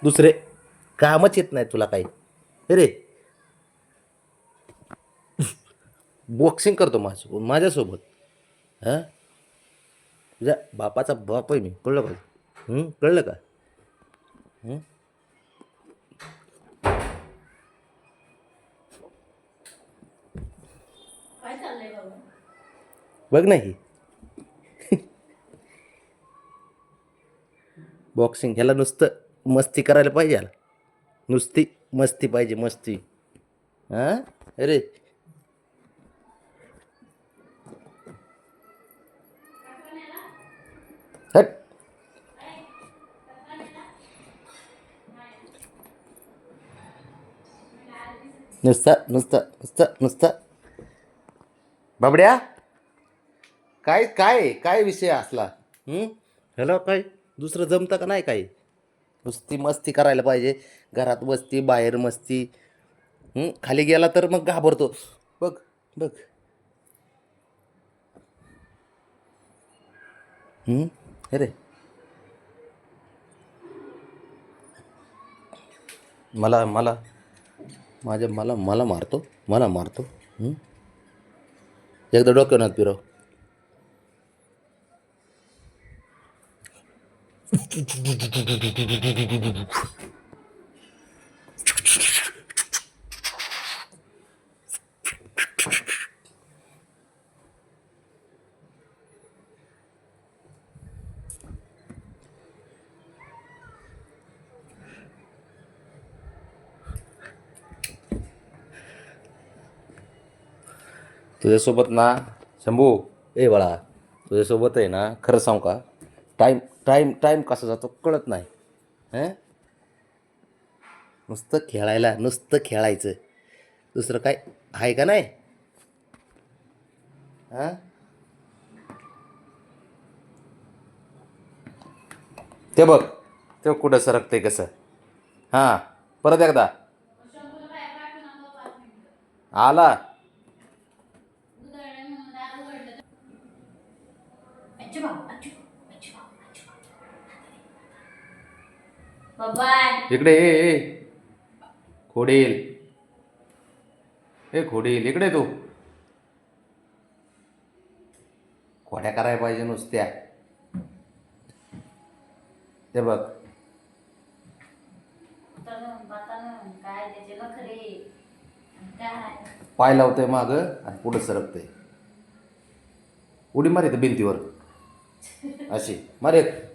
दुसरे कामच येत नाही तुला काही. अरे बॉक्सिंग करतो माझ्यासोबत. हां, तुझ्या बापाचा बाप आहे मी, कळलं का? कळलं का? हं? बघ नाही बॉक्सिंग ह्याला नुसतं मस्ती करायला पाहिजे ह्याला. नुसती मस्ती पाहिजे, मस्ती. हां, अरे हट. नुसतं नुसतं नुसतं नुसतं बाबड्या. काय काय काय विषय असला? ह्याला काय दुसरं जमतं का नाही काही? नुसती मस्ती करायला पाहिजे. घरात मस्ती, बाहेर मस्ती. खाली गेला तर मग घाबरतो. बघ बघ. अरे मला मला मला मला मारतो, मला मारतो. हं? एकदा डोक्यावर हात फिरव. तुझ्यासोबत ना शंभू, ए बाळा, तुझ्यासोबत आहे ना, खरं सांगू का, टाईम टाईम टाईम कसा जातो कळत नाही. हं? नुसतं खेळायला, नुसतं खेळायचं. दुसरं काय आहे का नाही? हां, ते बघ, ते कुठं सरकते कसं. हां, परत एकदा आला. इकडे ए खोडील, ए खोडील, इकडे तू. खोड्या करायला पाहिजे नुसत्या. ते बघ, पाय लावतंय मागं आणि पुढं सरकतंय. उडी मार इथं भिंतीवर अशी मार एक.